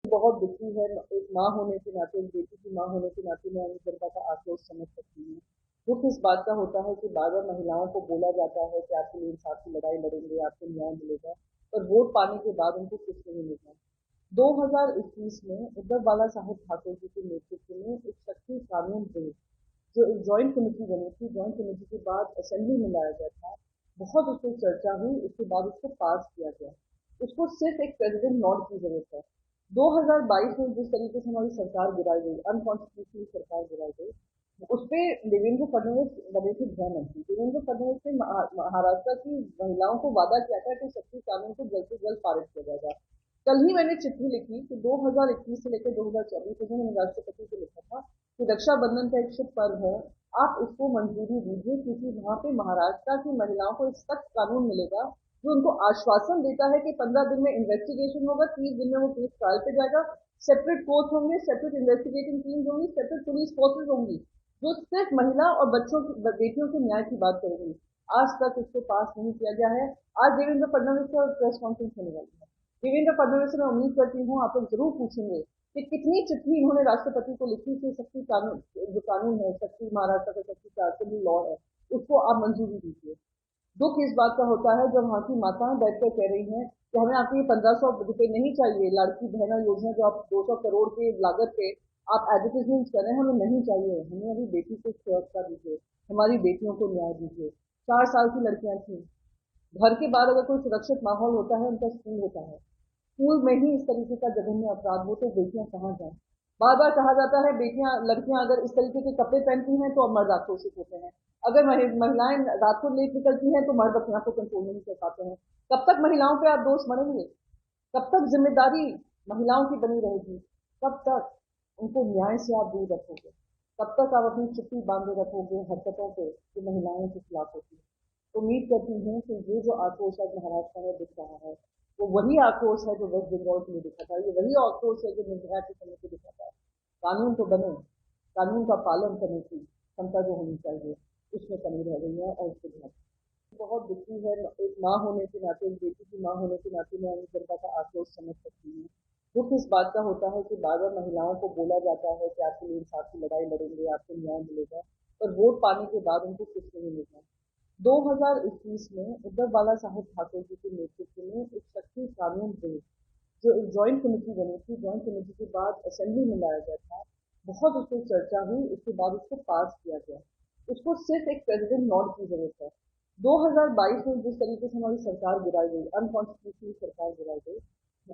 बहुत दुखी है। एक माँ होने के नाते, एक बेटी की माँ होने के नाते मैं उन जनता का आक्रोश समझ सकती हूँ। दुख इस बात का होता है कि बार-बार महिलाओं को बोला जाता है कि आपके लिए इंसाफ की लड़ाई लड़ेंगे, आपको न्याय मिलेगा, पर वोट पाने के बाद उनको कुछ नहीं मिलता। 2021 में उद्धव बाला साहेब ठाकुर जी के नेतृत्व में एक शक्ति कानून बिल, जो एक जॉइंट कमेटी बनी थी, जॉइंट कमेटी के बाद असेंबली में लाया गया था। बहुत उस पर चर्चा हुई, उसके बाद उसको पास किया गया। उसको सिर्फ एक प्रेसिडेंट नॉड की जरूरत है। 2022 में जिस तरीके से हमारी सरकार गिराई गई, अनकॉन्स्टिट्यूशनल सरकार गिराई गई, उस पे देवेंद्र फडणवीस बने थे गृह मंत्री। देवेंद्र फडणवीस ने महाराष्ट्र की महिलाओं को वादा किया था कि शक्ति कानून को जल्द से जल्द पारित किया जाएगा। कल ही मैंने चिट्ठी लिखी कि 2021 से लेकर 2024 तक मैंने राष्ट्रपति को लिखा था कि रक्षाबंधन का एक शुभ पर्व है, आप इसको मंजूरी दीजिए, क्योंकि वहां पे महाराष्ट्र की महिलाओं को एक सख्त कानून मिलेगा जो उनको आश्वासन देता है कि 15 दिन में इन्वेस्टिगेशन होगा, 30 दिन में वो केस ट्रायल पे जाएगा, सेपरेट कोर्ट होंगे, सेपरेट इन्वेस्टिगेटिंग टीम होंगी, सेपरेट पुलिस फोर्सेज होंगी, जो सिर्फ महिला और बच्चों की, बेटियों के न्याय की बात करेंगी। आज तक इसको पास नहीं किया गया है। आज देवेंद्र फडणवीस का प्रेस कॉन्फ्रेंस होने वाली है। देवेंद्र फडणवीस से मैं उम्मीद करती हूँ आप लोग जरूर पूछेंगे कि कितनी चिट्ठी इन्होंने राष्ट्रपति को लिखी कि शक्ति कानून, जो कानून है, शक्ति महाराष्ट्र का शक्ति का असेंबली लॉ है, उसको आप मंजूरी दीजिए। दुख इस बात का होता है जब वहाँ की माताएं बैठकर कह रही हैं कि हमें आपके 1500 रुपए नहीं चाहिए, लाड़की बहना योजना जो आप 200 करोड़ के लागत पे आप एडवर्टीजमेंट कर रहे हैं, हमें नहीं चाहिए। हमें अभी बेटी को सुरक्षा दीजिए, हमारी बेटियों को न्याय दीजिए। 4 साल की लड़कियां थी, घर के बाहर अगर कोई सुरक्षित माहौल होता है, उनका स्कूल होता है, स्कूल में ही इस तरीके का जघन्य अपराध हो तो बेटियां कहाँ जाएं। बार बार कहा जाता है बेटियां, लड़कियां अगर इस तरीके के कपड़े पहनती हैं तो अब मर्द आक्रोशित होते हैं, अगर महिलाएं रात को लेट निकलती हैं तो मर्द अपने आप को कंट्रोल नहीं कर पाते हैं। कब तक महिलाओं पे आप दोष मढ़ेंगे? कब तक जिम्मेदारी महिलाओं की बनी रहेगी? कब तक उनको न्याय से आप दूर रखोगे? कब तक आप अपनी चुप्पी बांधे रखोगे हरकतों पे जो महिलाओं के खिलाफ होती है? उम्मीद करती हूँ कि ये जो आक्रोश आज महाराष्ट्र में दिख रहा है, वो वही आक्रोश है जो वेस्ट बंगाल के लिए दिखा था, ये वही आक्रोश है जो निर्भया के समय पे दिखा था। कानून तो बने, कानून का पालन करने की क्षमता जो होनी चाहिए, उसमें कमी रह गई है और उसके बाद बहुत दुखी है। एक माँ होने के नाते, एक बेटी की माँ होने के नाते मैं उन जनता का आक्रोश समझ सकती हूँ। दुख इस बात का होता है कि बार बार महिलाओं को बोला जाता है कि आपके लिए इंसाफ की लड़ाई लड़ेंगे, आपको न्याय मिलेगा, पर वोट पाने के बाद उनको कुछ नहीं मिलता। 2021 में उद्धव बाला साहेब ठाकुर जी के नेतृत्व में एक शक्ति कानून बिल, जो एक जॉइंट कमेटी बनी थी, जॉइंट कमेटी के बाद असेंबली में लाया गया था। बहुत उस पर चर्चा हुई, उसके बाद उसको पास किया गया। उसको सिर्फ एक प्रेसिडेंट नॉड की जरूरत है। 2022 में जिस तरीके से हमारी सरकार गिराई गई, अनकॉन्स्टिट्यूशनल सरकार गिराई गई,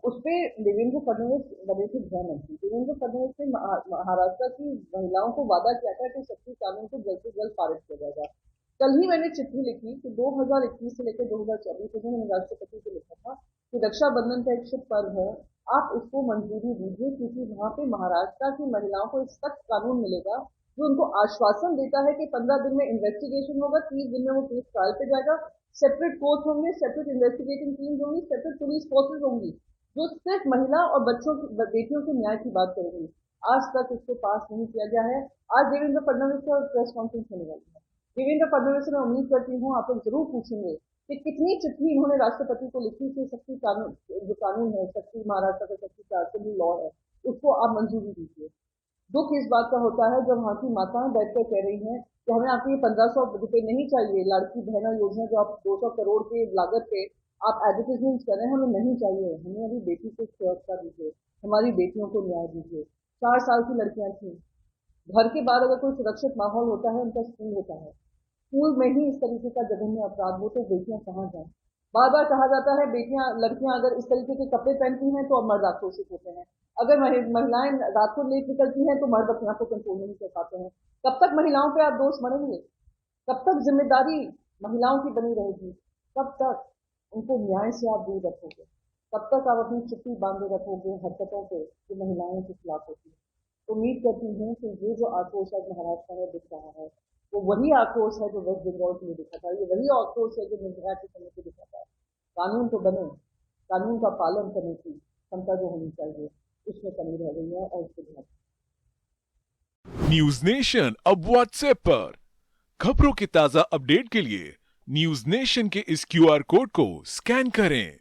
उस पे देवेंद्र फडणवीस बने थे गृह मंत्री। देवेंद्र फडणवीस ने महाराष्ट्र की महिलाओं को वादा किया था कि शक्ति कानून को जल्द से जल्द पारित किया जाएगा। कल ही मैंने चिट्ठी लिखी कि 2021 से लेकर 2024 तक मैंने राष्ट्रपति को लिखा था कि रक्षाबंधन का एक शुभ पर्व है, आप इसको मंजूरी दीजिए, क्योंकि वहां पे महाराष्ट्र की महिलाओं को एक सख्त कानून मिलेगा जो उनको आश्वासन देता है कि 15 दिन में इन्वेस्टिगेशन होगा, 30 दिन में वो केस ट्रायल पे जाएगा, सेपरेट कोर्ट होंगे, सेपरेट इन्वेस्टिगेटिंग टीम होंगी, सेपरेट पुलिस फोर्सेज होंगी, जो सिर्फ महिला और बच्चों की, बेटियों के न्याय की बात करेंगी। आज तक इसको पास नहीं किया गया है। आज देवेंद्र फडणवीस का प्रेस कॉन्फ्रेंस होने वाली है। देवेंद्र फडणवीस से मैं उम्मीद करती हूँ आप लोग जरूर पूछेंगे कि कितनी चिट्ठी इन्होंने राष्ट्रपति को लिखी कि शक्ति कानून, जो कानून है, शक्ति महाराष्ट्र का शक्ति का असेंबली लॉ है, उसको आप मंजूरी दीजिए। दुख इस बात का होता है जब वहाँ की माताएं बैठकर कह रही हैं कि हमें आपके 1500 रुपए नहीं चाहिए, लाड़की बहना योजना जो आप 200 करोड़ के लागत पे आप एडवर्टीजमेंट कर रहे हैं, हमें नहीं चाहिए। हमें अभी बेटी को सुरक्षा दीजिए, हमारी बेटियों को न्याय दीजिए। 4 साल की लड़कियां थी, घर के बाहर अगर कोई सुरक्षित माहौल होता है, उनका स्कूल होता है, स्कूल में ही इस तरीके का जघन्य अपराध हो तो बेटियां कहाँ जाएं। बार बार कहा जाता है बेटियां, लड़कियां अगर इस तरीके के कपड़े पहनती हैं तो अब मर्द आक्रोशित होते हैं, अगर महिलाएं रात को लेट निकलती हैं तो मर्द अपने आप को कंट्रोल नहीं कर पाते हैं। कब तक महिलाओं पे आप दोष मढ़ेंगे? कब तक जिम्मेदारी महिलाओं की बनी रहेगी? कब तक उनको न्याय से आप दूर रखोगे? कब तक आप अपनी चुप्पी बांधे रखोगे हरकतों पे जो महिलाओं के खिलाफ होती है? उम्मीद करती हूँ कि ये जो आक्रोश आज महाराष्ट्र में दिख रहा है, वो वही आक्रोश है जो वेस्ट बंगाल के लिए दिखा था, ये वही आक्रोश है जो निर्भया के समय पे दिखा था। कानून तो बने, कानून का पालन करने की क्षमता जो होनी चाहिए, उसमें कमी रह गई है और उसके बाद न्यूज नेशन अब व्हाट्सएप पर खबरों के ताजा अपडेट के लिए न्यूज नेशन के इस क्यूआर कोड को स्कैन करें।